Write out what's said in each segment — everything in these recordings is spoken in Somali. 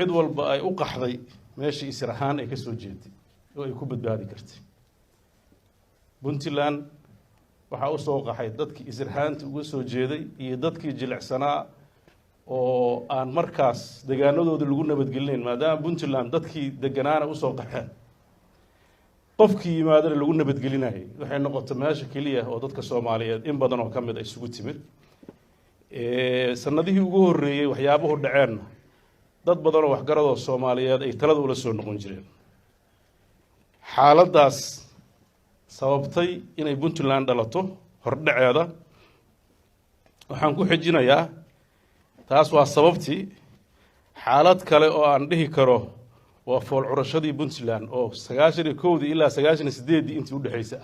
cid walba ay u qaxday meeshii isir ahaan ay ka soo jeeday oo ay ku badbaadi kartay Puntland waxa uu soo qaxay dadkii isir ahaanta uga soo jeeday iyo dadkii jilicsanaa oo aan markaas deegaanadooda lagu nabadgelinayn maadaama Puntland dadkii deganaana u soo qaxeen qofkii yimaadana lagu nabadgelinayay waxay noqotay meesha kaliya oo dadka Soomaaliyeed in badan oo kamid ay isugu timid sanadihii ugu horeeyay waxyaabaha dhaceen dad badan oo waxgarad oo Soomaaliyeed ay talada ula soo noqon jireen xaaladaas sababtay inay Puntland dhalato hordhaceeda waxaan ku xijinayaa taas waa sababtii xaalad kale oo aan dhihi karo waa fool curashadii Puntland oo 91 ilaa 98 intii u dhaxaysay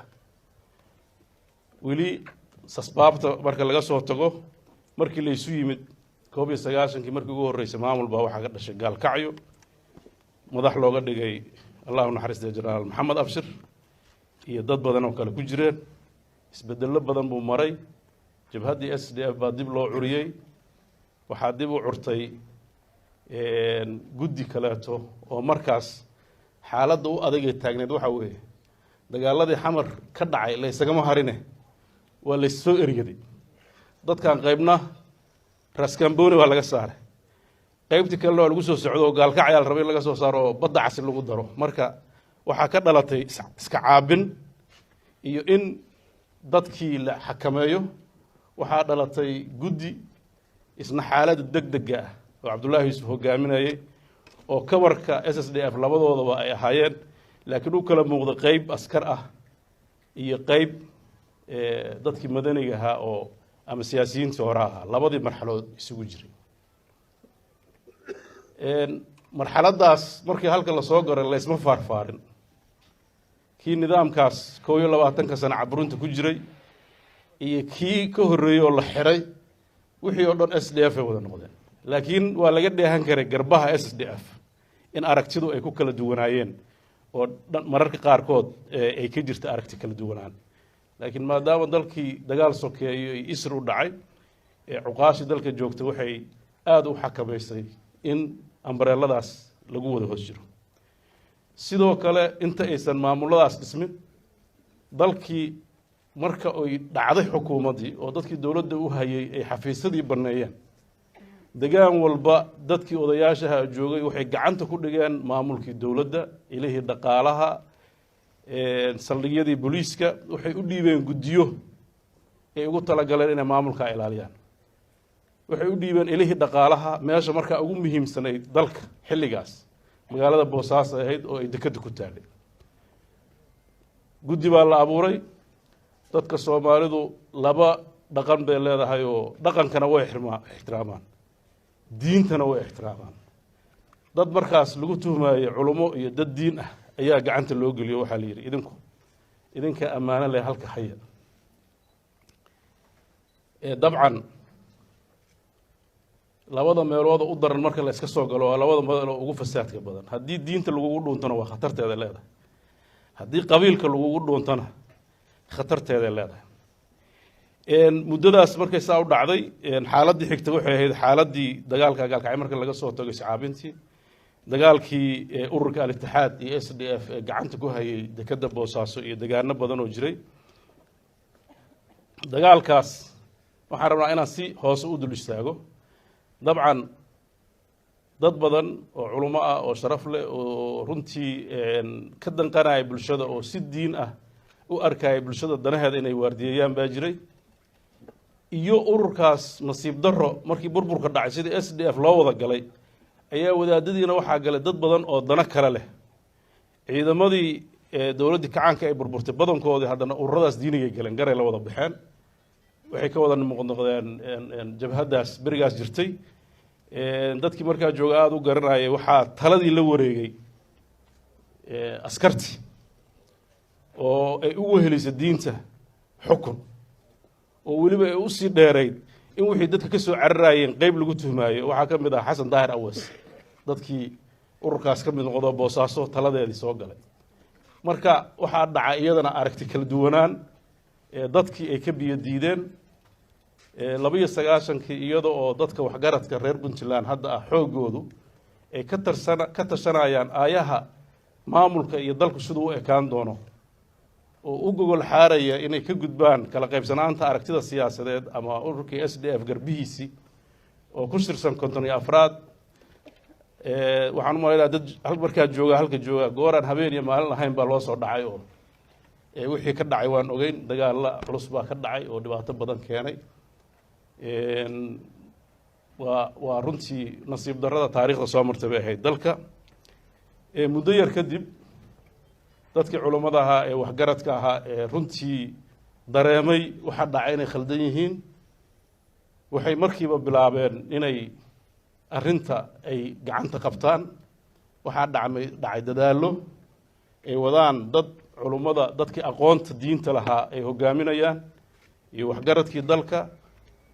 weli sasbaabta marka laga soo tago markii la isu yimid 19 markii ugu horeysay maamul baa waxa ka dhashay gaalkacyo madax looga dhigay Allahu naxariisto Jeneraal Maxamed Abshir iyo dad badan oo kale ku jireen isbeddello badan buu maray jabhaddii SDF baa dib loo curiyay waxaa dib u curtay guddi kaleeto oo markaas xaaladda u adag ee taagneed waxa weeye dagaaladii xamar ka dhacay la isagama harine waa la soo eryaday dadkan qaybna raskamboni waa laga saaray qaybtii kale oo lagu soo socdo oo gaalkacay la rabay laga soo saaro oo badda cas lagu daro marka waxa ka dhalatay iska caabin iyo in dadkii la xakameeyo waxa dhalatay guddi isna xaalad degdeg ah oo Cabdullaahi Yuusuf hogaaminayay oo kawarka SSDF labadoodaba ay ahaayeen laakiin uu kala muuqdo qayb askar ah iyo qayb dadkii madaniga ahaa oo ama siyaasiyiinta hore ahaa labadii marxaladood isugu jiray marxaladaas markii halka la soo garay la isma faarfaarin kii nidaamkaas 22 sano caburunta ku jiray iyo kii ka horeeyay oo la xiray wixii oo dhan SDF ay wada noqdeen laakiin waa laga dheehan karay garbaha SDF in aragtidu ay ku kala duwanaayeen oo mararka qaarkood ay ka jirta aragti kala duwanaan laakiin maadaama dalkii dagaal sokeeyo iyo isru dhacay cuqaashi dalka joogta waxay aad u xakameysay in ambareeladaas lagu wada hoos jiro sidoo kale inta aysan maamuladaas dhismin dalkii marka ay dhacday xukuumadii oo dadkii dawladda u hayay ay xafiisadii baneeyeen deegaan walba dadkii odayaashaha joogay waxay gacanta ku dhigeen maamulkii dawladda ilaahi dhaqaalaha saldhigyadii booliiska waxay u dhiibeen guddiyo ay ugu tala galeen inay maamulka ilaaliyaan waxay u dhiibeen ilaahi dhaqaalaha meesha marka ugu muhiimsanayd dalka xilligaas magaalada Boosaaso ahayd oo ay dekada ku taalay guddi baa la abuuray dadka Soomaalidu laba dhaqan bay leedahay oo dhaqankana way ixtiraamaan diintana way ixtiraamaan dad markaas lagu tuhmaayo culimo iyo dad diin ah ayaa gacanta loo geliyo waxa la yiri idinka amaana leh halka haya dabcan labada meelood u daran marka la iska soo galo labada meelood ugu fasaadka badan hadii diinta lagu dhuuntana waa khatarteeda leedahay hadii qabiilka lagu dhuuntana khatarteeda leedahay muddadaas markay saa u dhacday xaaladii xigta waxay ahayd xaaladii dagaalka gaalkacay marka laga soo tago iscaabintii dagaalkii ururka al-Ittixaad iyo SDF gacanta ku hayay dekada Boosaaso iyo deegaano badan oo jiray dagaalkaas waxaan rabnaa inaan si hoos u dul istaago dabcan dad badan oo culimo ah oo sharaf leh oo runtii ka danqanaya bulshada oo si diin ah u arkay bulshada danaheeda inay waardiyeeyaan baa jiray iyo ururkaas nasiib darro markii burburka dhacay sida SDF loo wada galay ayaa wadaadadiina waxa galay dad badan oo dana kale leh ciidamadii dawladda kacaanka ay burburtay badankoodii haddana ururadaas diiniga galeen garay la wada baxeen waxay ka wada noqdeen jabhadaas berigaas jirtay dadkii markaa jooga aad u garanayay waxaa taladii la wareegay askarti oo ay ugu helisay diinta xukun oo waliba ay u sii dheereyd in wixii dadka ka soo cararayeen qayb lagu tuhmaayo waxa ka mid ah Xasan Daahir Awas dadkii ururkaas ka mid noqdo Boosaaso taladeedii soo galay marka waxa dhacay iyadana aragti kala duwanaan dadkii ay ka biyo diideen 29 iyada oo dadka waxgaradka reer Puntland hadda xoogoodu ay ka tashanayaan aayaha maamulka iyo dalku siduu u ekaan doono oo u gogol xaaraya inay ka gudbaan kala qaybsanaanta aragtida siyaasadeed ama ururkii SDF garbihiisii oo ku shirsan 54 waxaan u maleynayaa dad markaa jooga halka jooga gooraan habeen iyo maalin ahayn baa loo soo dhacay oo wixii ka dhacay waan ogeyn dagaal culus baa ka dhacay oo dhibaato badan keenay waa runtii nasiib darrada taariikhda soo martay bay ahayd dalka muddo yar kadib dadkii culummada ahaa ee waxgaradka ahaa ee runtii dareemay waxa dhacay inay khaldan yihiin waxay markiiba bilaabeen inay arrinta ay gacanta qabtaan waxaa dhacay dadaallo ay wadaan dad culummada dadkii aqoonta diinta lahaa ay hogaaminayaan iyo waxgaradkii dalka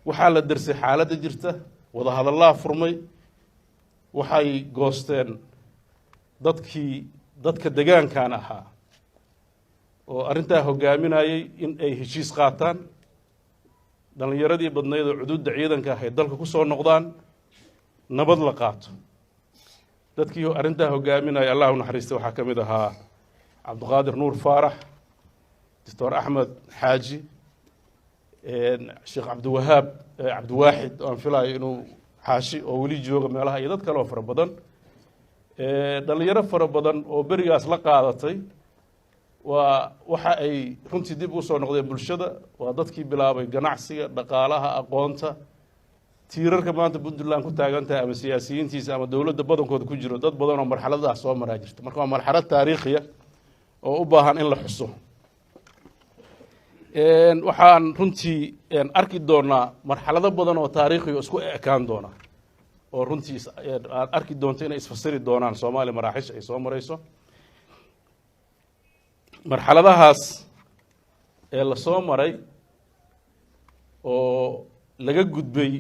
waxaa la darsay xaaladda jirta wada hadallaa furmay waxay goosteen dadka degaankan ahaa oo arrintaa hogaaminayay in ay heshiis qaataan dhallinyaradii badnayd oo cuduudda ciidanka ah ay dalka ku soo noqdaan nabad la qaato dadkii arrintaa hogaaminaya allah u naxariista waxaa ka mid ahaa cabdiqaadir nuur faarax doctor axmed xaaji sheekh cabdiwahaab cabdiwaaxid oo aan filayo inuu xaashi oo weli jooga meelaha iyo dad kale oo fara badan dhalinyaro fara badan oo berigaas la qaadatay waxa ay runtii dib u soo noqdeen bulshada waa dadkii bilaabay ganacsiga dhaqaalaha aqoonta tiirarka maanta puntland ku taagan tahay ama siyaasiyiintiisa ama dowladda badankooda ku jiro dad badan oo marxaladaas soo maraa jirta marka waa marxalad taariikhiya oo u baahan in la xuso waxaan runtii arki doonaa marxalado badan oo taariikhi oo isku ekaan doona oo runtii aad arki doonto inay isfasiri doonaan soomaaliya maraaxish ay soo marayso marxaladahaas ee la soo maray oo laga gudbay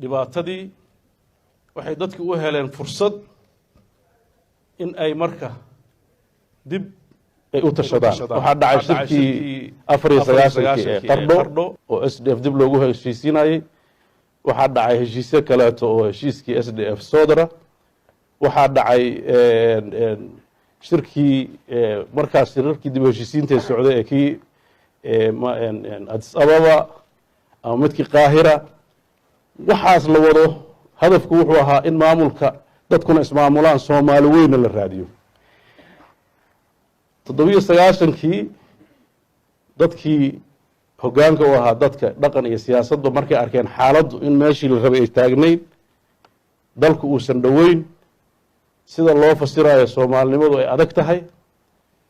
dhibaatadii waxay dadku u heleen fursad in ay marka dib ay u tashadaan waxaa dhacay shirkii 94 ee qardho oo SDF dib loogu heshiisiinayay waxaa dhacay heshiisyo kaleeto oo heshiiskii SDF Sodra waxaa dhacay shirkii markaas shirarkii dib u heshiisiinta socday ee kii Addis Ababa ama midkii Qaahira waxaas la wado hadafku wuxuu ahaa in maamulka dadkuna ismaamulaan Soomaali weyn la raadiyo 97kii dadkii hoggaanka u ahaa dadka dhaqan iyo siyaasadba markay arkeen xaaladdu in meeshii la rabay ay taagnayd dalku uusan dhoweyn sida loo fasirayo Soomaalinimadu ay adag tahay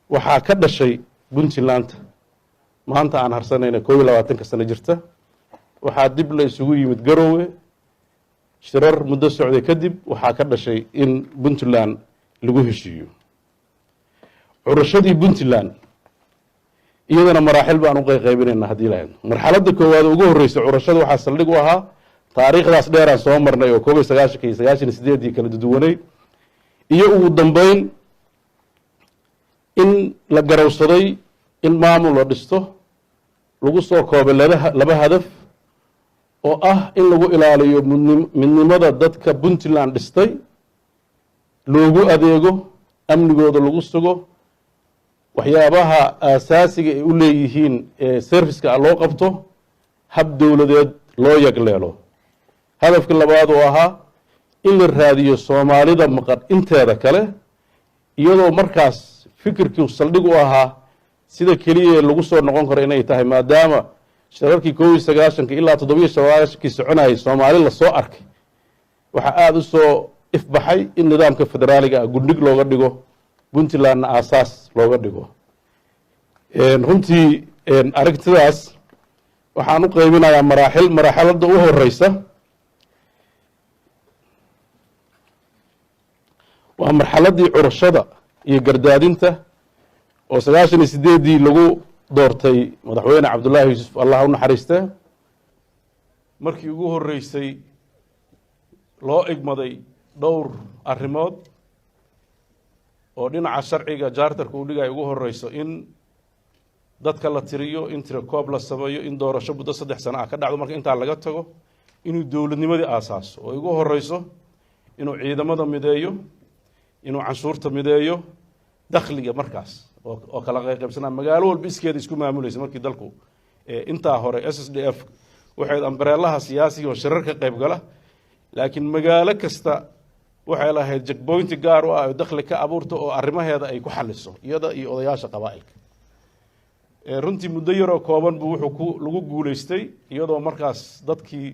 waxaa ka dhashay Puntland maanta aan harsanayna 22 sano jirta waxaa dib la isugu yimid Garowe shirar muddo socday kadib waxaa ka dhashay in Puntland lagu heshiiyo curashadii Puntland iyadana maraaxil baan u qaybinaynaa hadii lahayn marxaladda koowaad ugu horeysay curashada waxaa saldhig u ahaa taariikhdaas dheer aan soo marnay oo 19 iyo 98 kala duwanay iyo ugu dambeyn in la garawsaday in maamul la dhisto lagu soo koobay laba hadaf oo ah in lagu ilaaliyo midnimada dadka Puntland dhistay loogu adeego amnigooda lagu sugo waxyaabaha asaasiga ay u leeyihiin serviceka loo qabto hab dowladeed loo yagleelo hadafka labaad oo ahaa in la raadiyo Soomaalida maqan inteeda kale iyadoo markaas fikirkii saldhig u ahaa sida kaliya lagu soo noqon karo inay tahay maadaama shirarkii 19 ilaa 97 soconayay Soomaali la soo arkay waxa aad u soo ifbaxay in nidaamka federaaliga guddig looga dhigo Puntland asaas looga dhigo runtii aragtidaas waxaan u qaybinayaa maraaxilada u horeysa waa marxaladii curashada iyo gardaadinta oo 98 lagu doortay madaxweyne Cabdullaahi Yuusuf Allah u naxariistay markii ugu horeysay loo igmaday dhowr arrimood oo dhinaca sharciga jaartarka u dhigay ugu horeyso in dadka la tiriyo in tirakoob la sameeyo in doorasho muddo 3 sano ah ka dhacdo marka inta laga tago inuu dowladnimadii aasaaso oo ugu horeyso inuu ciidamada mideeyo inuu canshuurta mideeyo dakhliga markaas oo kala qaybsanaa magaalo walba iskeeda isku maamulaysa markii dalku intaa hore SSDF waxay ambareelaha siyaasiga oo shirar ka qayb gala laakiin magaalo kasta waxay lahayd checkpoint gaar ah oo dakhli ka abuurto oo arrimaheeda ay ku xaliso iyada iyo odayaasha qabaa'ilka runtii muddo yar oo kooban buu wuxuu lagu guuleystay iyadoo markaas dadkii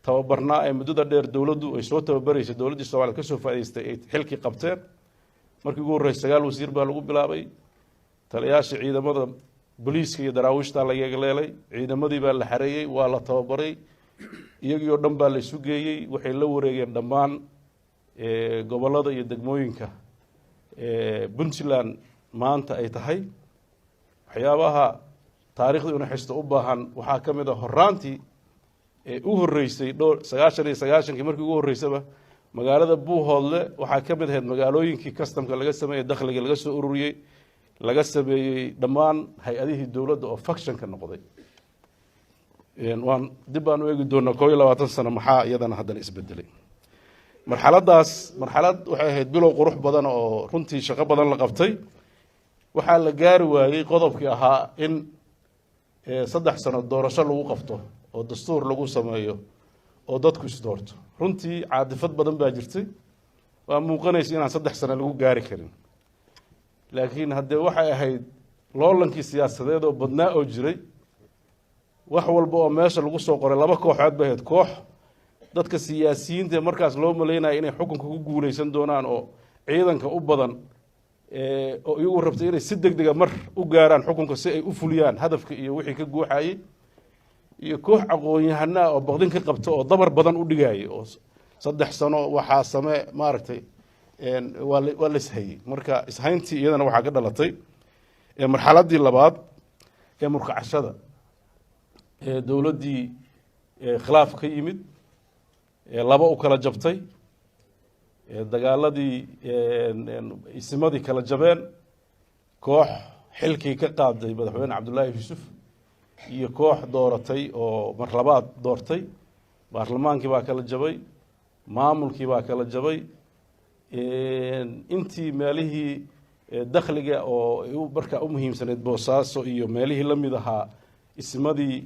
tababarnaa ee muddada dheer dawladdu ay soo tababaraysay dawladdii Soomaaliya ka soo faa'iideystay ay xilkii qabteen markii ugu horreysay 9 wasiir baa lagu bilaabay taliyaasha ciidamada booliiska iyo daraawiishta la yeegleelay ciidamadii baa la xareeyay waa la tababaray iyagii oo dhan baa la isu geeyay waxay la wareegeen dhammaan gobollada iyo degmooyinka Puntland maanta ay tahay waxyaabaha taariikhda una xisto u baahan waxaa ka mid ah horaantii u horreysay 99 markii ugu horreysaba magaalada Buuhoodle waxaa ka mid ahayd magaalooyinkii customka laga sameeyay dakhliga laga soo ururiyay laga sameeyay dhammaan hay'adihii dawladda oo faction ka noqday waan dib aan u eegi doonaa 22 sano maxaa iyadana haddana isbedelay marxalad waxay ahayd bilow qurux badan oo runtii shaqo badan la qabtay waxaa la gaari waayay qodobkii ahaa in 3 sano doorasho lagu qabto oo dastuur lagu sameeyo oo dadku is doorto runtii caadifad badan baa jirtay waa muuqanaysa inaan 3 sano lagu gaari karin laakiin haddee waxay ahayd loolankii siyaasadeed oo badnaa oo jiray wax walba oo meesha lagu soo qoray laba kooxood bay ahayd koox dadka siyaasiyiinta markaas loo maleynaya inay xukunka ku guuleysan doonaan oo ciidanka u badan oo iyagu rabtay inay si degdeg ah mar u gaaraan xukunka si ay u fuliyaan hadafka iyo wixii ka guuxayay iyo koox aqoon-yahana oo baqdin ka qabto oo dabar badan u dhigayay oo 3 sano waxaa samee maaragtay waa la ishayay marka ishayntii iyadana waxaa ka dhalatay marxaladii labaad ee murkacashada dawladdii khilaaf ka yimid laba u kala jabtay dagaaladii isimadii kala jabeen koox xilkii ka qaaday madaxweyne Cabdullaahi Yuusuf iyo koox dooratay oo mar labaad doortay baarlamaankii baa kala jabay maamulkii baa kala jabay intii meelihii dakhliga oo markaa u muhiimsaneed Boosaaso iyo meelihii la mid ahaa isimadii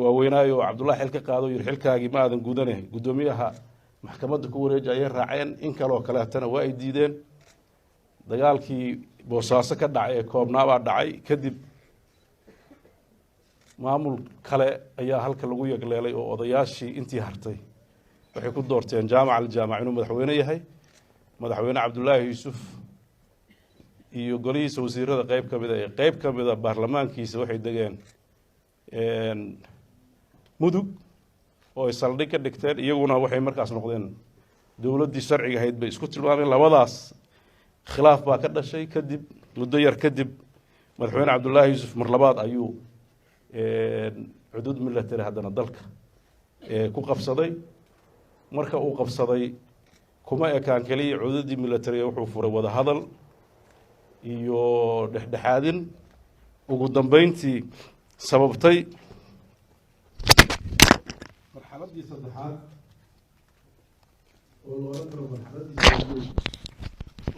waaweynaayo Cabdullaahi xilka qaado yir xilkaagii ma aadan gudanay gudoomiyaha maxkamadda ku wareejay ay raaceen in kale oo kale hatana waa ay diideen dagaalkii Boosaaso ka dhacay koobnaa baa dhacay kadib maamul kale ayaa halka lagu yagleelay oo odayaashii intii hartay waxay ku doorteen jaamac inuu madaxweyne yahay madaxweyne Cabdullaahi Yuusuf iyo golihiisa wasiirada qayb ka mid ah baarlamaankiisa waxay degeen mudug oo ay saldhig ka dhigteen iyaguna waxay markaas noqdeen dawladdii sharciga ahayd bay isku tilmaameen labadaas khilaaf baa ka dhashay kadib muddo yar kadib madaxweyne Cabdullaahi Yuusuf mar labaad ayuu xuduud military haddana dalka ku qabsaday marka uu qabsaday kuma ekaan kaliya xuduuddii military wuxuu furay wada hadal iyo dhexdhexaadin ugu dambeyntii sababtay marxaladii saddexaad oo loo oran karo marxaladii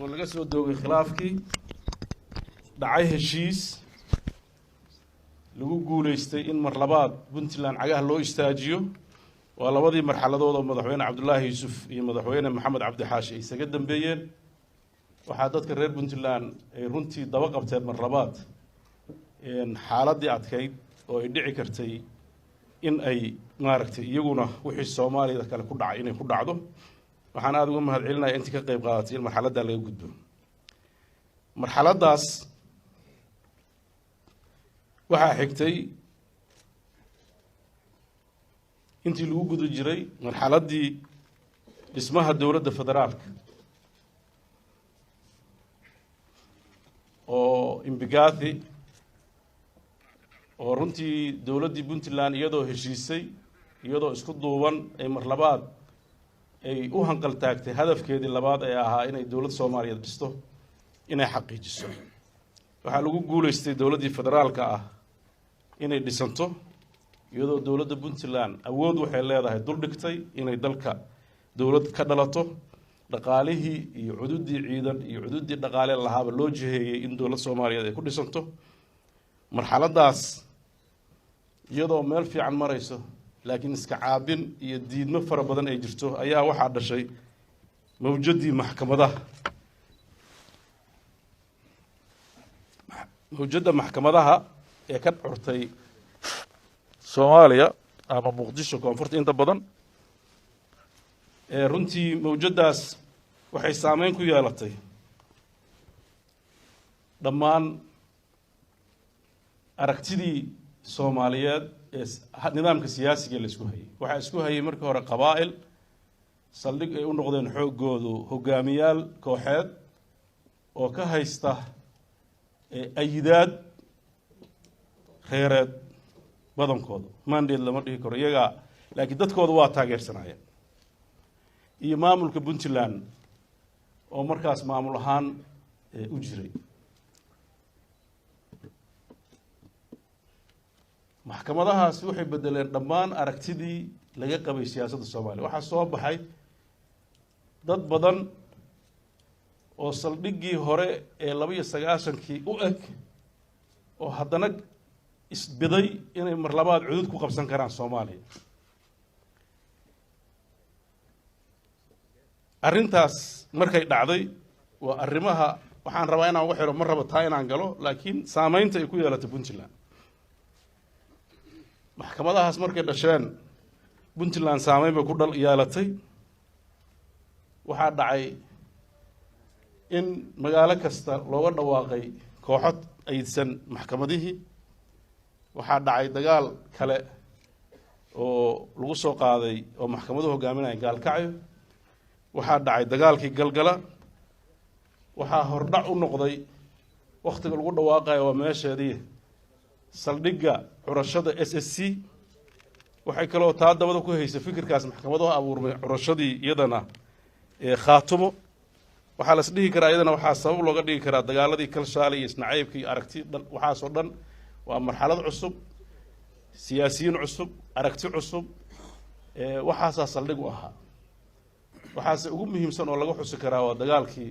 oo laga soo doogay khilaafkii dhacay heshiis lagu guuleystay in mar labaad Puntland cagaha loo istaajiyo waa labadii marxaladood oo madaxweyne Cabdullaahi Yuusuf iyo madaxweyne Maxamed Cabdi Xaashi ay isaga dambeeyeen waxaa dadka reer Puntland ay runtii daba qabteen mar labaad xaaladii adkayd oo ay dhici kartay in ay maaragtay iyaguna wixii Soomaalida kale ku dhacay inay ku dhacdo waxaan aad uga mahadcelinayaa intii ka qayb qaadatay in marxaladda laga gudbo marxaladdaas waxaa xigtay intii lagu guda jiray marxaladdii dhismaha dawladda federaalka oo Imbagathi oo runtii dawladdii Puntland iyadoo heshiisay iyadoo isku duuban ay mar labaad ay u hanqal taagtay hadafkeedii labaad ee ahaa inay dawlad Soomaaliyeed dhisto inay xaqiijiso waxaa lagu guuleystay dawladdii federaalka ah inay dhisanto iyadoo dawladda Puntland awood waxay leedahay dul dhigtay inay dalka dowlad ka dhalato dhaqaalihii iyo cududii ciidan iyo cududii dhaqaale lahaaba loo jiheeyey in dowlad Soomaaliyeed ay ku dhisanto marxaladaas iyadoo meel fiican marayso laakiin iska caabin iyo diidmo fara badan ay jirto ayaa waxaa dhashay mawjadii maxkamadaha ee ka curtay Soomaaliya ama Muqdisho koonfurta inta badan runtii mawjadaas waxay saameyn ku yeelatay dhammaan aragtidii Soomaaliyeed ee nidaamka siyaasiga la isku hayay waxa isku hayay markii hore qabaa'il saldhig ay u noqdeen xoogoodu hogaamiyaal kooxeed oo ka haysta ayidaad reereed badankooda mandate lama dhihi karo iyaga laakiin dadkooda waa taageersanayeen iyo maamulka Puntland oo markaas maamul ahaan u jiray maxkamadahaas waxay bedeleen dhammaan aragtidii laga qabay siyaasadda Soomaaliya waxa soo baxay dad badan oo saldhiggii hore ee 29kii u eg oo haddana isbiday inay mar labaad cudud ku qabsan karaan Soomaaliya arrintaas markay dhacday waa arrimaha waxaan rabaa inaan wax yaro ma rabo taa inaan galo laakiin saameynta ay ku yeelatay Puntland maxkamadahaas markay dhasheen Puntland saameyn bay ku yeelatay waxaa dhacay in magaalo kasta looga dhawaaqay kooxo aysan maxkamadihii waxaa dhacay dagaal kale oo lagu soo qaaday oo maxkamaduhu hogaaminayeen gaalkacyo waxaa dhacay dagaalkii galgala waxaa hordhac u noqday waqtiga lagu dhawaaqayo waa meesheedii saldhigga curashada SSC waxay kaloo taa dabada ku haysay fikirkaas maxkamaduhu abuurmay curashadii iyadana khaatumo waxaa la isdhihi karaa iyadana waxaa sabab looga dhigi karaa dagaaladii kalshaale iyo isnacaybkii aragti waxaasoo dhan waa marxalad cusub siyaasiyiin cusub aragti cusub waxaasaa saldhig u ahaa waxaase ugu muhiimsan oo laga xusi karaa waa dagaalkii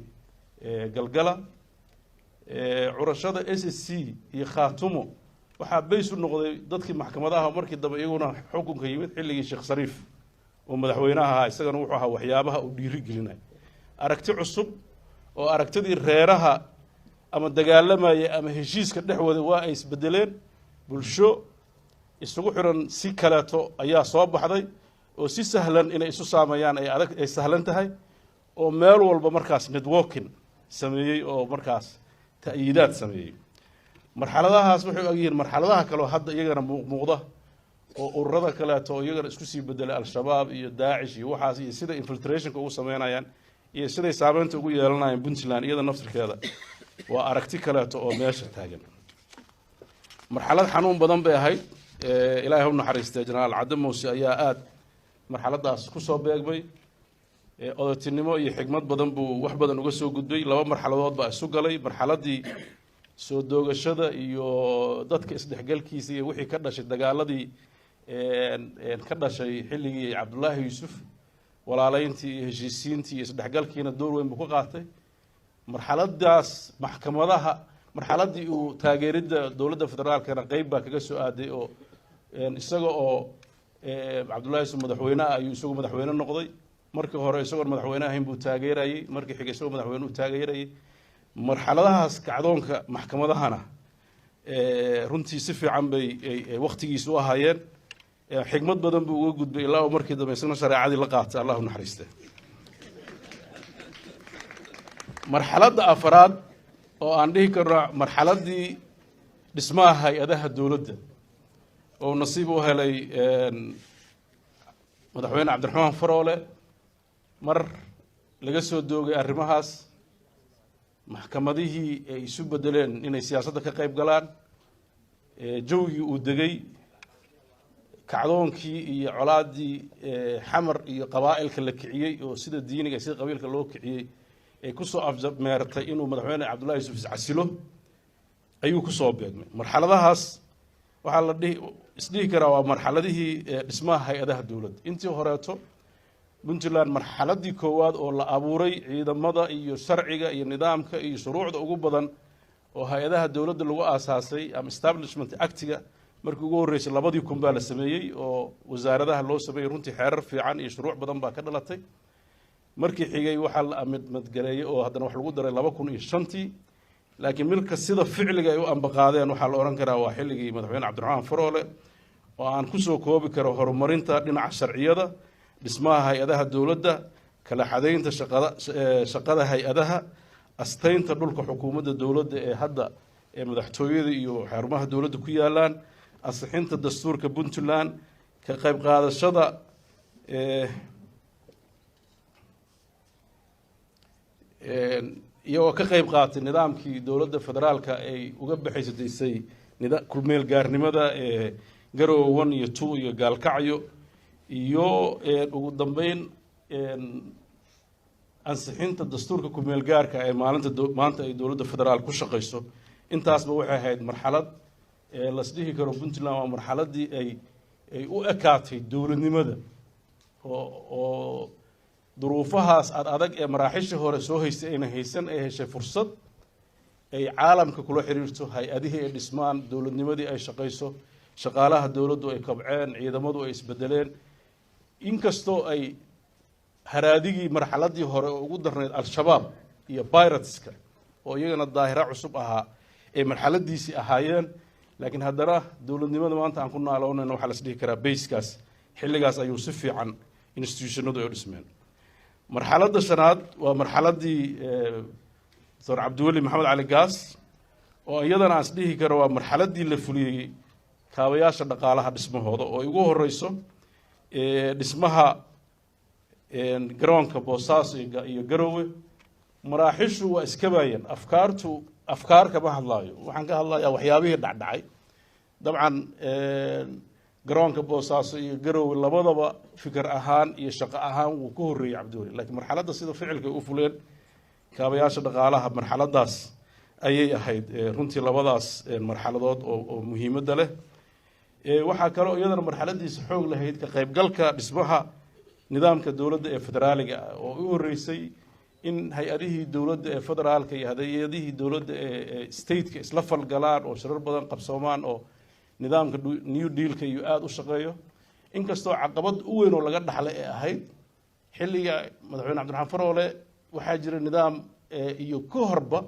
galgala curashada SSC iyo khaatumo waxaa bays u noqday dadkii maxkamadaha markii dambe iyaguna xukunka yimid xilligii Sheekh Shariif oo madaxweynaha ahaa isagana wuxuu ahaa waxyaabaha uu dhiiri gelinay aragti cusub oo aragtidii reeraha ama dagaalamaya ama heshiiska dhexwada waa ay isbedeleen bulsho isugu xiran si kaleeto ayaa soo baxday oo si sahlan inay isu saameeyaan ay sahlan tahay oo meel walba markaas networking sameeyay oo markaas ta'yiidaad sameeyay marxaladahaas waxay ogyihiin marxaladaha kale oo hadda iyagana muuqda oo ururada kaleeto oo iyagana isku sii bedelay al-shabaab iyo daacish iyo waxaas iyo sida infiltrationka ugu sameynayaan iyo siday saameynta ugu yeelanayaan Puntland iyada naftirkeeda waa aragti kaleeto oo meesha taagan marxalad xanuun badan bay ahayd ilaahay u naxariistay Generaal Cabdi Muuse ayaa aad marxaladaas ku soo beegmay odatinimo iyo xigmad badan buu wax badan uga soo gudbay laba marxaladood baa isu galay marxaladii soo doogashada iyo dadka isdhexgalkiisa iyo wixii ka dhashay dagaaladii ka dhashay xilligii Cabdullaahi Yuusuf walaalayntii iyo heshiisiintii iyo isdhexgalkiina door weyn buu ku qaatay marxaladaas maxkamadaha marxaladii uu taageeridda dowladda federaalkana qayb baa kaga soo aaday oo isaga oo Cabdullaahi Yuusuf madaxweynaha ayuu isagu madaxweyne noqday markii hore isagoo madaxweyne ahayn buu taageerayay markii xigay isagoo madaxweyne u taageerayay marxaladahaas kacdoonka maxkamadahana runtii si fiican bay waqtigiisa u ahaayeen xigmad badan buu uga gudbay ilaa markii dambe isna shareecadii la qaatay Allahu naxariiste marxaladda afraad oo aan dhihi karno marxaladii dhismaha hay'adaha dowladda oo nasiib u helay madaxweyne Cabdiraxmaan Faroole mar laga soo doogay arrimahaas maxkamadihii ay isu bedeleen inay siyaasadda ka qayb galaan jawgii uu degay kacdoonkii iyo colaadii xamar iyo qabaa'ilka la kiciyey oo sida diiniga sida qabiilka loo kiciyey ay ku soo afmeertay inuu madaxweyne Cabdullaahi Yuusuf iscasilo ayuu ku soo beegmay marxaladahaas waxaa la isdhihi karaa waa marxaladihii dhismaha hay'adaha dowladda intii horeeto puntland marxaladii koowaad oo la abuuray ciidamada iyo sharciga iyo nidaamka iyo shuruucda ugu badan oo hay-adaha dowladda lagu aasaasay ama establishment actiga markii ugu horreysay 2000 baa la sameeyey oo wasaaradaha loo sameeyey runtii xeerar fiican iyo shuruuc badan baa ka dhalatay markii xigay waxaa la madgaleeyay oo haddana wax lagu daray 2005 laakiin milka sida ficliga ay u ambaqaadeen waxaa la oran karaa waa xilligii madaxweyne cabdiraxmaan faroole oo aan ku soo koobi karo horumarinta dhinaca sharciyada dhismaha hay-adaha dowladda kala xadaynta shaqada hay-adaha astaynta dhulka xukuumadda dowladda ee hadda ee madaxtooyada iyo xarumaha dowladda ku yaalaan ansixinta dastuurka puntland ka qayb qaadashada iyagoo ka qayb qaatay nidaamkii dowladda federaalka ay uga baxaysadaysay kulmeel gaarnimada ee garowe 1 iyo 2 iyo gaalkacyo iyo ugu dambeyn ansixinta dastuurka kulmeel gaarka ee maanta ay dowladda federaal ku shaqayso intaasba waxay ahayd marxalad lasdhihi karo puntland waa marxaladii ay u ekaatay dowladnimada oo duruufahaas adag ee maraaxishii hore soo haystay ayna haysan ay heshay fursad ay caalamka kula xiriirto hay-adihii ay dhismaan dowladnimadii ay shaqayso shaqaalaha dowladdu ay kabceen ciidamadu ay isbedeleen inkastoo ay haraadigii marxaladii hore oo ugu darneyd al-shabaab iyo pirateska oo iyagana daahira cusub ahaa ay marxaladiisii ahaayeen laakiin haddana dowladnimada maanta aan ku naaloonayna waxaa la isdhihi karaa bayskaas xilligaas ayuu si fiican institutionadu ay u dhismeen marxaladda shanaad waa marxaladii dr cabdiweli maxamed cali gaas oo iyadana aan isdhihi karo waa marxaladii la fuliyey kaabayaasha dhaqaalaha dhismahooda oo ay ugu horeyso dhismaha garoonka boosaaso iyo garowe maraaxishu waa iska baayeen afkaar kama hadlaayo waxaan ka hadlayaa waxyaabihii dhacdhacay dabcan garoonka boosaaso iyo garowe labadaba fikir ahaan iyo shaqo ahaan wuu ka horreeyey cabdiweli laakiin marxaladda sida ficilka u fuleen kaabayaasha dhaqaalaha marxaladaas ayay ahayd runtii labadaas marxaladood oo muhiimadda leh waxaa kaloo iyadana marxaladiisa xoog lahayd ka qaybgalka dhismaha nidaamka dowladda ee federaaliga ah oo u horreysay in hay-adihii dowladda ee federaalka iyo hay-adihii dowladda ee stateka isla falgalaan oo shirar badan qabsoomaan oo nidaamka new dealka iyo aada u shaqeeyo inkastoo caqabad u weyn oo laga dhaxlay ee ahayd xilliga madaxweyne cabdiraxmaan faroole waxaa jira nidaam iyo ka horba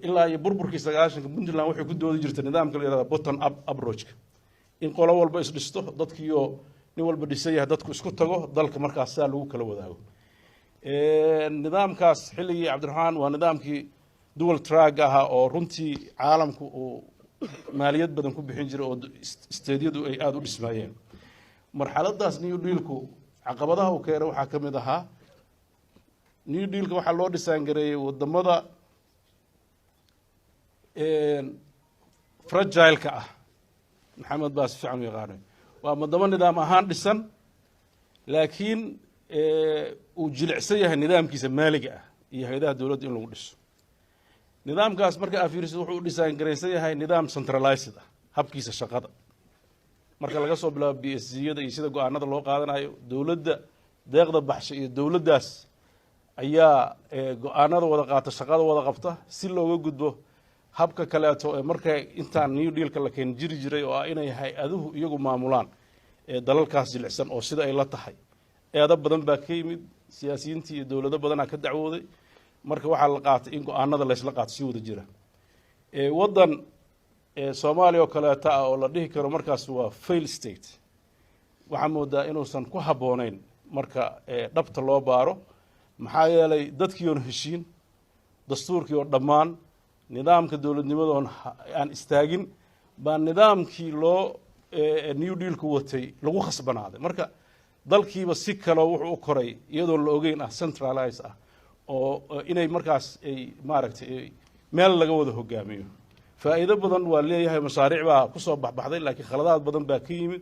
ilaa iyo burburkii 90 puntland waxay ku doodi jirtay nidaamka la yidhahda bottom up approachka in qolo walba is dhisto dadkiiyo nin walba dhisan yahay dadku isku tago dalka markaas saa lagu kala wadaago nidaamkaas xilligii cabdiraxmaan waa nidaamkii dual track ahaa oo runtii caalamku uu maaliyad badan ku bixin jiray oo isteedyadu ay aada u dhismaayeen marxaladaas new dealku caqabadaha uu keenay waxaa ka mid ahaa new dealka waxaa loo dhisaangareeyey wadamada fragile-ka ah maxamed baa si fiican u yaqaanay waa wadamo nidaam ahaan dhisan laakiin uu jilicsan yahay nidaamkiisa maaliga ah iyo hay-adaha dowladda in lagu dhiso nidaamkaas marka afiirsid wuxuu u dhisaangaraysan yahay nidaam centralized ah habkiisa shaqada marka laga soo bilaabo BSc-yada iyo sida go-aanada loo qaadanayo dowladda deeqda baxsha iyo dowladdaas ayaa go-aanada wada qaata shaqada wada qabta si looga gudbo habka kaleeto ee marka intaan new dealka la keen jiri jiray oo ah inay hay-aduhu iyagu maamulaan dalalkaas jilicsan oo sida ay la tahay eeda badan baa ka yimid siyaasiyiintii iyo dowlado badanaa ka dacwooday marka waxaa la qaatay in go-aanada laysla qaato si wada jira waddan soomaaliya oo kaleeta ah oo la dhihi karo markaas waa fail state waxaa moodaa inuusan ku habboonayn marka dhabta loo baaro maxaa yeelay dadkii oon heshiin dastuurkii oo dhammaan nidaamka dowladnimadoon aan istaagin baa nidaamkii loo new dealku watay lagu khasbanaaday marka dalkiiba si kaloo wuxuu u koray iyadoon la ogeyn ah centralize ah oo inay markaas ay maaragtay meel laga wada hogaamiyo faa'iido badan waa leeyahay mashaariic baa ku soo baxbaxday laakiin khaladaad badan baa ka yimid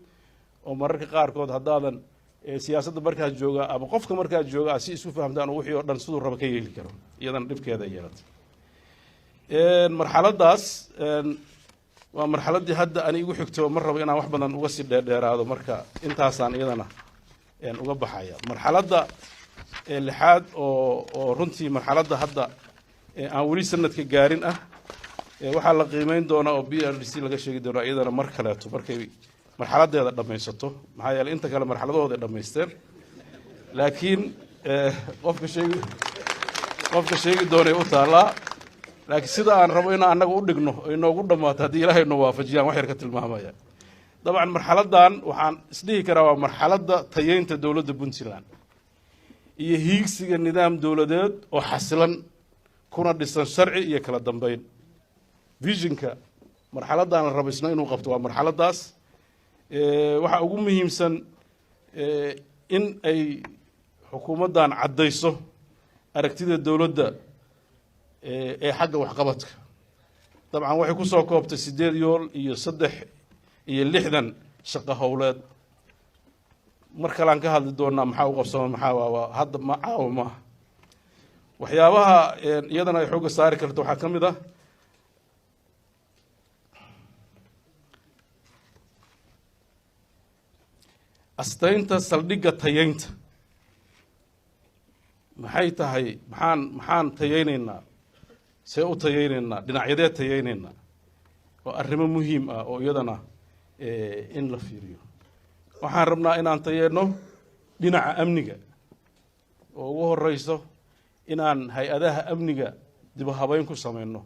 oo mararka qaarkood haddaadan siyaasadda markaas jooga ama qofka markaas jooga si isu fahamtaan oo wixii oo dhan siduu raba ka yeeli karo iyadana dhibkeeda ay yeelatay marxaladaas waa marxaladii hadda ani igu xigto mar rabo inaan wax badan uga sii dheeraado marka intaasaan iyadana uga baxaya marxaladda lixaad oo runtii marxaladda hadda aan weli sanadka gaarin ah waxaa la qiimeyn doonaa oo BRDC laga sheegi doonaa iyadana mar kaleeto markay marxaladeeda dhamaysato maxaa yeelay inta kale marxaladooda dhamaysteen laakiin qofka sheegi doonay u taalaa laakiin sida aan rabo in anagu u dhigno inoogu dhamaato haddii ilaahay noo waafajiyaan wax yar ka tilmaamaya dabcan marxaladan waxaan isdhihi karaa waa marxaladda tayeynta dowladda Puntland iyo hiigsiga nidaam dowladeed oo xasilan kuna dhisan sharci iyo kala dambeyn visionka marxaladan la rabaysna inuu qabto waa marxaladaas waxa ugu muhiimsan in ay xukuumaddan caddayso aragtida dowladda ee xagga waxqabadka dabcan waxay ku soo koobtay 8 yool iyo 3 shaqo howleed mar kale aan ka hadli doonaa maxaa u qabsama maxaa waa hadda ma caawima waxyaabaha iyadana ay xooga saari karto waxaa ka mid ah astaynta saldhigga tayeynta maxay tahay maxaan tayeynaynaa see u tayeynaynaa dhinacyadee tayeynaynaa oo arrimo muhiim ah oo iyadana in la fiiriyo waxaan rabnaa inaan tayeyno dhinaca amniga oo ugu horeyso inaan hay-adaha amniga dib u habeyn ku sameyno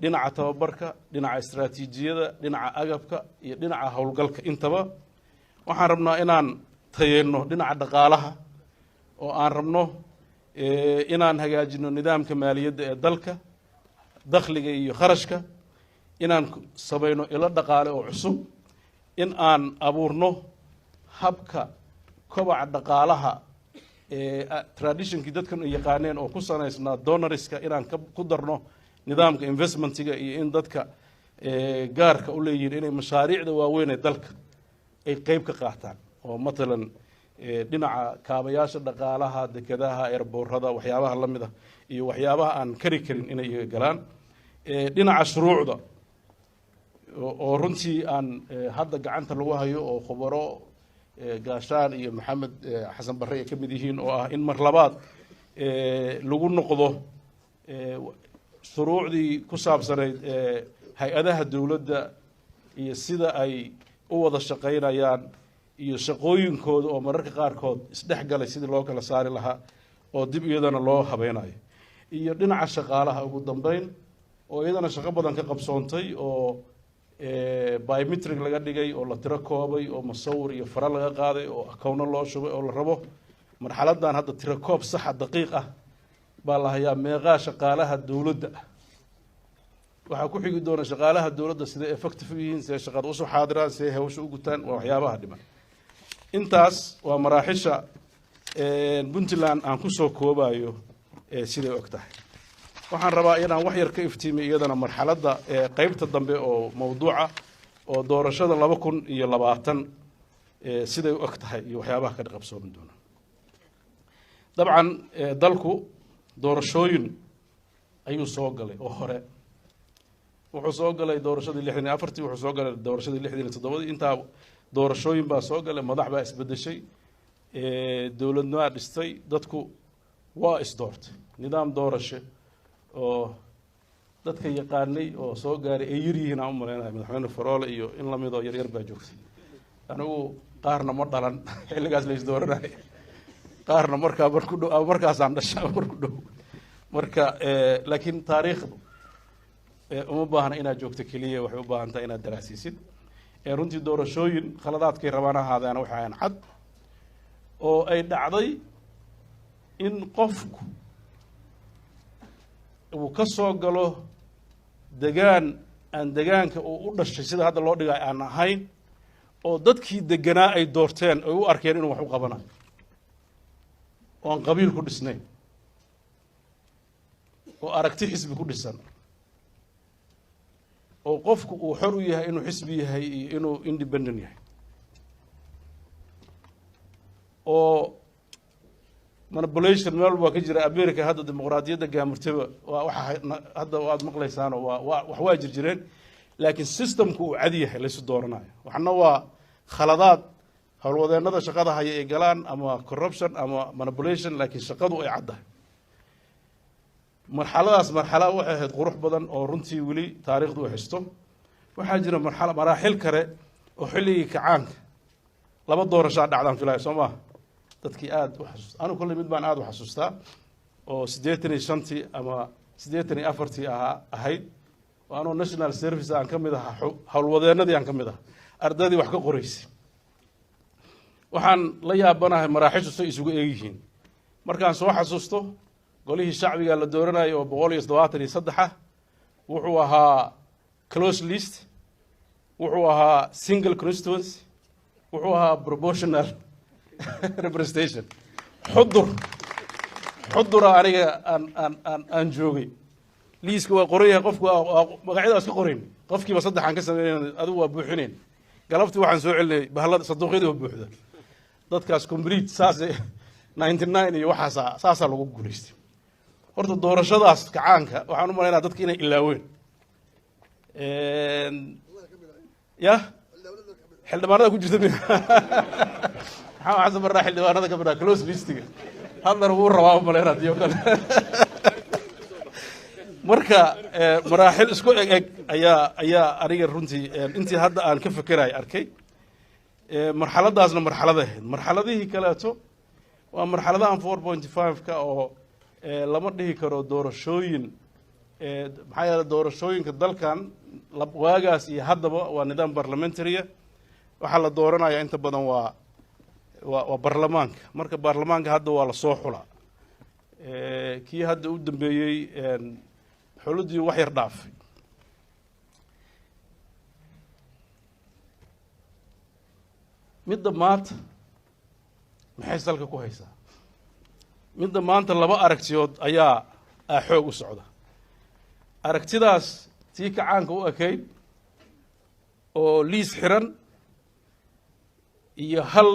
dhinaca tababarka dhinaca istaraatiijiyada dhinaca agabka iyo dhinaca howlgalka intaba waxaan rabnaa inaan tayeyno dhinaca dhaqaalaha oo aan rabno inaan hagaajino nidaamka maaliyadda ee dalka dakhliga iyo kharashka inaan samayno ilo dhaqaale oo cusub in aan abuurno habka kobaca dhaqaalaha traditionkii dadkan ay yaqaaneen oo ku sanaysnaa donoriska inaan ku darno nidaamka investmentiga iyo in dadka gaarka u leeyihiin inay mashaariicda waaweyn ee dalka ay qayb ka qaataan oo matalan dhinaca kaabayaasha dhaqaalaha dekedaha airboorada waxyaabaha la mid ah iyo waxyaabaha aan kari karin inay iga galaan dhinaca shuruucda oo runtii aan hadda gacanta lagu hayo oo khubaro gaashaan iyo maxamed xasan barre ay ka mid yihiin oo ah in mar labaad lagu noqdo shuruucdii ku saabsanayd hay-adaha dowladda iyo sida ay u wada shaqaynayaan iyo shaqooyinkooda oo mararka qaarkood isdhexgalay sidii loo kala saari lahaa oo dib iyadana loo habeynayo iyo dhinaca shaqaalaha ugu dambeyn oo iyadana shaqo badan ka qabsoontay oo biometric laga dhigay oo la tiro koobay oo musawir iyo fara laga qaaday oo akowno loo shubay oo la rabo marxaladan hadda tiro koob saxa daqiiq ah baa la hayaa meeqaa shaqaalaha dowladda waxaa ku xigi doona shaqaalaha dowladda sida effective yihiin sida shaqada usoo xaadiraan sida hawsha u gutaan waa waxyaabaha dhiman intaas waa maraaxisha Puntland aan ku soo koobayo siday og tahay waxaan rabaa inaan wax yar ka iftiimiyo iyadana marxaladda qaybta dambe oo mawduuca oo doorashada 2020 siday u og tahay iyo waxyaabaha ka qabsoomi doona dabcan dalku doorashooyin ayuu soo galay oo hore wuxuu soo galay doorashadii 64 wuxuu soo galay doorashadii 67 intaa doorashooyin baa soo galay madax baa isbedeshay dowladnimo dhistay dadku waa isdoortay nidaam doorasho oo dadka yaqaanay oo soo gaaray ay yar yihiin aan u maleynayo madaxweyne Faroole iyo in la mid oo yar baa joogtay anigu qaarna ma dhalan xilligaas la isdooranay qaarna markaas aan dhashay marku dhow marka laakiin taariikhdu uma baahna inaad joogto kaliya waxay u baahan tahay inaad daraasiisid runtii doorashooyin khaladaadkay rabaan ahaadaan waxa aan cad oo ay dhacday in qofku uu ka soo galo degaan aan degaanka uu u dhashay sida hadda loo dhigay aan ahayn oo dadkii deganaa ay doorteen ay u arkeen inuu wax u qabanayo oo aan qabiil ku dhisnayn oo aragti xisbi ku dhisan oo qofku uu xor u yahay inuu xisbi yahay iyo inuu independent yahay oo manipulation meel waa ka jira America hadda dimuqraadiyadda gaamurtaba waa waxa hadda aad maqlaysaan wax waa jireen laakiin systemku uu cadi yahay la isu dooranayo waxna waa khaladaad howlwadeennada shaqada haya ay galaan ama corruption ama manipulation laakiin shaqadu ay caddahay marxaladaas marxalo waxay ahayd qurux badan oo runtii weli taariikhdu u haysto waxaa jira maraaxil kale oo xilligii kacaanka laba doorashaa dhacdaan filaya soo maaha dadkii aada u xasuusta anigu kolley mid baan aada u xasuustaa oo 85tii ama 84tii ahayd oo anoo national service aan ka mid ahaa howlwadeennadii aan ka mid ahaa ardaydii wax ka qoraysay waxaan la yaabanahay maraaxishu say isugu eegyihiin markaan soo xasuusto golihii shacbiga la dooranayay oo 173 wuxuu ahaa close list wuxuu ahaa single constituency wuxuu ahaa proportional representation xudura aniga aan joogay liiska waa qoran yahay qofku magacyada iska qorayn qofkiiba 3 aan ka sameeyay adigu waa buuxineen galabtii waxaan soo celinay bahalada saduuqyada oo buuxda dadkaas complete saas 99 iyo waxaas saasa lagu guuleystay horta doorashadaas kacaanka waxaan u maleynaa dadka inay ilaaween ya xildhibaanada ku jirta maxaa xasan barra xildhibaanada ka barra close listiga haddana wuu rabaa u maleynaa diyo kale marka maraaxil isku eg ayaa aniga runtii intii hadda aan ka fekeray arkay marxaladaasna marxalad ahayd marxaladihii kaleeto waa marxaladahan 4.5 ka oo lama dhihi karo doorashooyin maxaa yeelay doorashooyinka dalkan waagaas iyo haddaba waa nidaam parliamentary waxaa la dooranayaa inta badan waa baarlamaanka marka baarlamaanka hadda waa la soo xulaa kii hadda u dambeeyey xuladii wax yar dhaafay midda maanta maxay salka ku haysaa midda maanta laba aragtiyood ayaa xoog u socda aragtidaas tii kacaanka u ekayd oo liis xiran iyo hal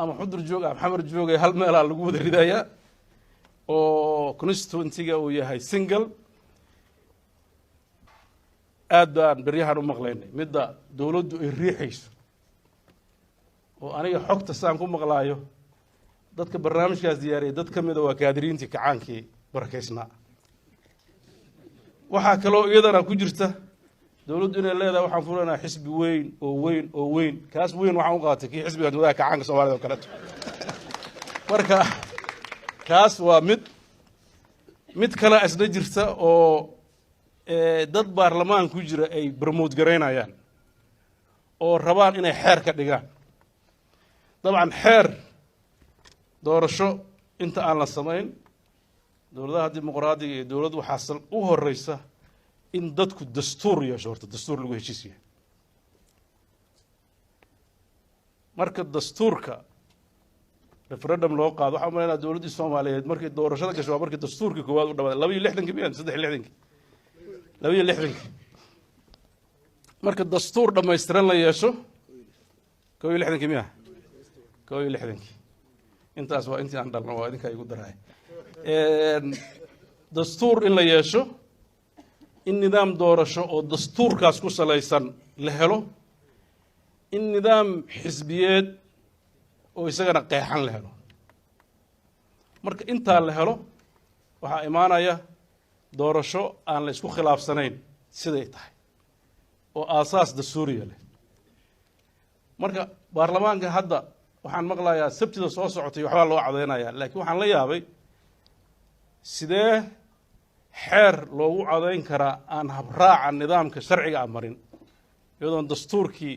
ama xudur joog ama xamar joog hal meelaa lagu wada ridayaa oo constituency-ga uu yahay single aad baan beryahan u maqlaynay midda dowladdu ay riixayso oo aniga xogta saan ku maqlaayo dadka barnaamijkaas diyaariyay dad ka mida waa kaadiriintii kacaankii barakaysnaa waxaa kaloo iyadana ku jirta dowladdu inay leedahay waxaan furanayaa xisbi weyn kaas weyn waxaan u qaatay kii xisbiga dowladaha kacaanka soomaalida oo kaleeto marka kaas waa mid kale isna jirta oo dad baarlamaan ku jira ay promote garaynayaan oo rabaan inay xeer ka dhigaan dabcan xeer doorasho inta aan la samayn dowladaha dimuqraadiga iyo dowladdu waxaa u horeysa in dadku dastuur yeesho horta dastuur lagu heshiis yahay marka dastuurka referendum loo qaado waxaan umaleynaa dowladdii soomaaliyeed markii doorashada gasho waa markii dastuurkii koowaad u dhamaaday 62 miyan 63 marka dastuur dhammaystiran la yeesho 61 miya 61 intaas waa intii aan dhalno waa idinkaa igu daraay dastuur in la yeesho in nidaam doorasho oo dastuurkaas ku salaysan la helo in nidaam xisbiyeed oo isagana qeexan la helo marka intaa la helo waxaa imaanaya doorasho aan la isku khilaafsanayn siday tahay oo aasaas dastuuriya leh marka baarlamaanka hadda waxaan maqlayaa sabtida soo socotay waxbaa loo cadeynayaa laakiin waxaan la yaabay sidee xeer loogu codayn karaa aan habraaca nidaamka sharciga aan marin iyadoon dastuurkii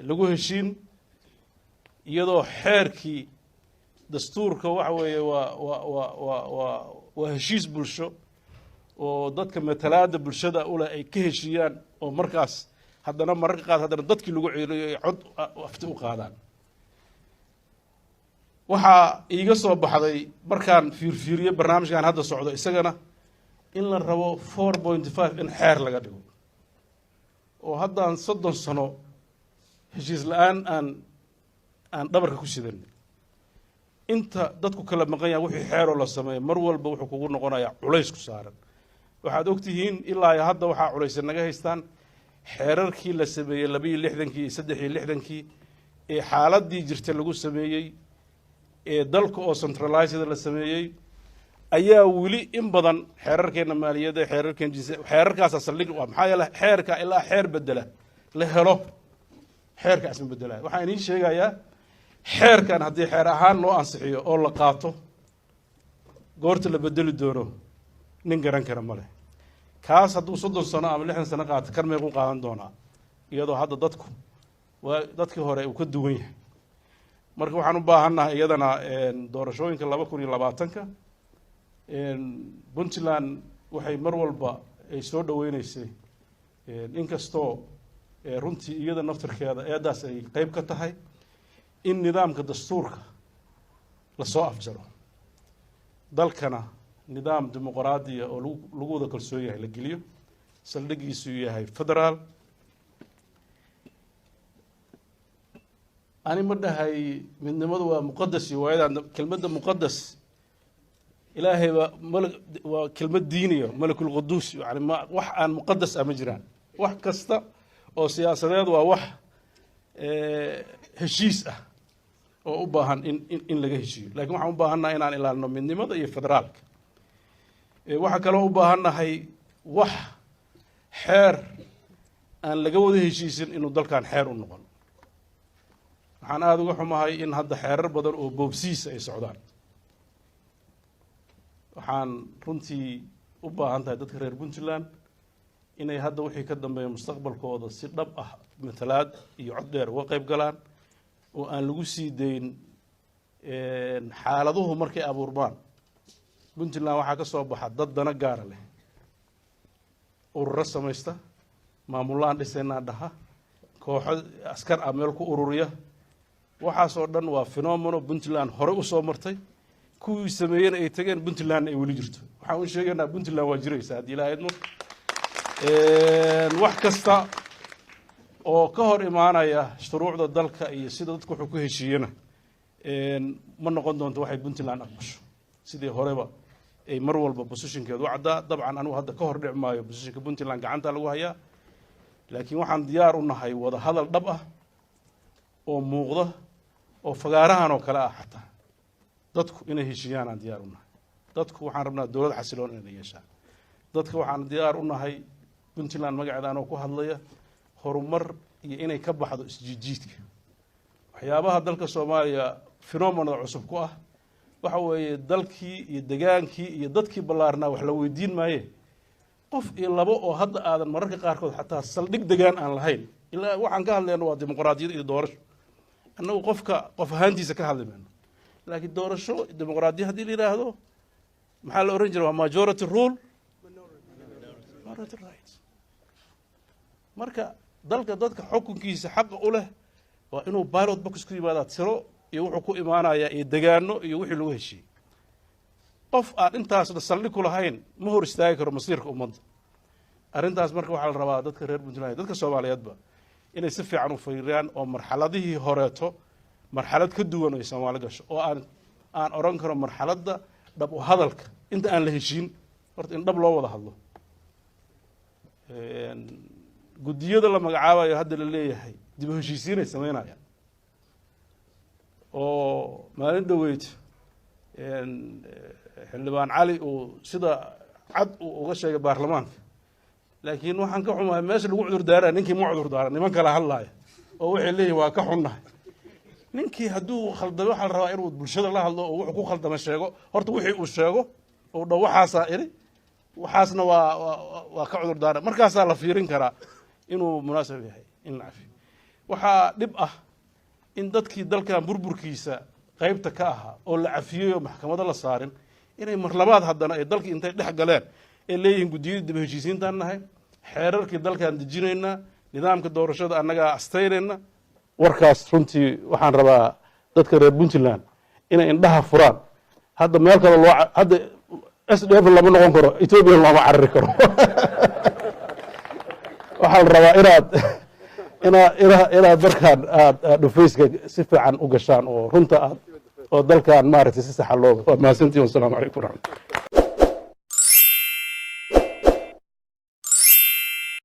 lagu heshiin iyadoo xeerkii dastuurka waxa weeye waa heshiis bulsho oo dadka matalaada bulshada ule ay ka heshiiyaan oo markaas haddana mararka qaad haddana dadkii lagu ceeliyo ay cod afti u qaadaan waxaa iiga soo baxday markaan fiirfiiriye barnaamijkan hadda socdo isagana in la rabo 4.5 in xeer laga dhigo oo haddaan 30 sano heshiis la-aan aan dhabarka ku sidan inta dadku kala maqan yahay wixii xeeroo la sameeyo mar walba wuxuu kugu noqonayaa culays ku saaran waxaad ogtihiin ilaa hadda waxaa culays naga haystaan xeerarkii la sameeyey 62kii 63kii ee xaaladii jirtay lagu sameeyey ee dalka oo centralized la sameeyey ayaa weli in badan xeerarkeena maaliyadda xeerarkeen jinsi xeerarkaas asaliga waa maxaa yeelay xeerka ilaa xeer bedela la helo xeerka asma bedela waxaan idin sheegayaa xeerkan haddii xeer ahaan loo ansixiyo oo la qaato goorta la bedeli doono nin garan kara male kaas hadduu 30 sano ama 60 sano qaato kan meequu qaadan doonaa iyadoo hadda dadkii hore uu ka duwan yahay marka waxaan u baahannahay iyadana doorashooyinka 2020ka Puntland waxay mar walba ay soo dhaweynaysay inkastoo runtii iyada naftirkeeda eedaas ay qayb ka tahay in nidaamka dastuurka la soo afjaro dalkana nidaam dimuqraadi ah oo lagu wada kalsoon yahay la geliyo saldhigiisu yahay federaal ani ma dhahay midnimadu waa muqaddas iyo waayada kelmadda muqaddas ilaahay waa kelmad diiniyo malakul quduus yani wax aan muqaddas ama jiraan wax kasta oo siyaasadeed waa wax heshiis ah oo u baahan in laga heshiiyo laakiin waxaan u baahannahay inaan ilaalino midnimada iyo federaalka waxa kale oo u baahannahay wax xeer aan laga wada heshiisin inuu dalkan xeer u noqon waxaan aad uga xumahay in hadda xeerar badan oo boobsiisa ay socdaan waxaan runtii u baahan tahay dadka reer Puntland inay hadda wixii ka dambeeyo mustaqbalkooda si dhab ah matalaad iyo cod dheer uga qayb galaan oo aan lagu sii dayn xaaladuhu markay abuurmaan Puntland waxaa ka soo baxa dad dana gaara leh ururo samaysta maamulaan dhisayna dhaha kooxo askar ah meel ku ururiya waxaas oo dhan waa fenomeno Puntland hore u soo martay kuwii sameeyeen ay tageen Puntland ay wali jirto waxaan u sheegaynaa Puntland waa jiraysaa hadii ilaahay idmo wax kasta oo ka hor imaanaya shuruucda dalka iyo sida dadku wuxuu ku heshiiyana ma noqon doonto waxay Puntland aqbasho sidii horeba ay mar walba positionkeedu wacda dabcan anu hadda ka hor dhicmaayo positionka Puntland gacanta lagu hayaa laakiin waxaan diyaar u nahay wada hadal dhab ah oo muuqda oo fagaarahan oo kale ah xataa dadku inay heshiiyaan aan diyaar u nahay dadku waxaan rabnaa dawlad xasiloon inay yeeshaan dadku waxaan diyaar u nahay Puntland magaceeda anoo ku hadlaya horumar iyo inay ka baxdo isjiijiidka waxyaabaha dalka Soomaaliya phenomenon cusub ku ah waxa weeye dalkii iyo degaankii iyo dadkii ballaarnaa wax la weydiin maaye qof iyo labo oo hadda aadan mararka qaarkood xataa saldhig degaan aan lahayn ilaa waxaan ka hadlayno waa dimuqraadiyad iyo doorasho annagu qof ahaantiisa ka hadlayno laakiin doorasho dimuqraadiyad haddii la yiraahdo maxaa la oran jiray waa majority rule minority rights marka dalka dadka xukunkiisa xaq u leh waa inuu ballot box ku yimaado tiro iyo wuxuu ku imaanayaa ee degaano iyo wixii lagu heshiiyay qof aan intaasna saldhig ku lahayn ma hor istaagi karo masiirka ummadda arrintaas marka waxaa la rabaa dadka reer Puntland dadka Soomaaliyeedba inay si fiican u fiiriyaan oo marxaladihii horeeto marxalad ka duwan oo Soomaali gasho oo aan oran karo marxaladda dhab u hadalka inta aan la heshiin horta in dhab loo wada hadlo gudiyada la magacaabayo hadda la leeyahay dib u heshiisiin ay sameynayaan oo maalin dhaweyd xildhibaan cali uu sida cad uu uga sheegay baarlamaanka laakiin waxaan ka xumahay meesha lagu cudur daaraa ninkii ma cudur daaran niman kala hadlaaya oo waxay leeyihiin waa ka xunnahay ninkii hadduu khaldamo waxaa la rabaa inuu bulshada la hadlo oo wuxuu ku khaldama sheego horta wixii uu sheego oo dhow waxaasaa iri waxaasna waa ka cudur daaran markaasaa la fiirin karaa inuu munaasab yahay in la cafiyo waxaa dhib ah in dadkii dalkan burburkiisa qaybta ka ahaa oo la cafiyey oo maxkamada la saarin inay mar labaad haddana ay dalkii intay dhex galeen ee leeyihiin gudiyada dib heshiisiintaan nahay xeerarkii dalkan dejinaynaa nidaamka doorashada annagaa astaynayna warkaas runtii waxaan rabaa dadka reer Puntland inay indhaha furaan hadda meel kale hadda SDF lama noqon karo Ethiopia lama carari karo waxaan rabaa inaad markaan aad dhufayska si fiican u gashaan oo runta aad oo dalkan maaragtay si sax ah loo waa mahadsantihiin. Wassalaamu calaykum waraxmatullahi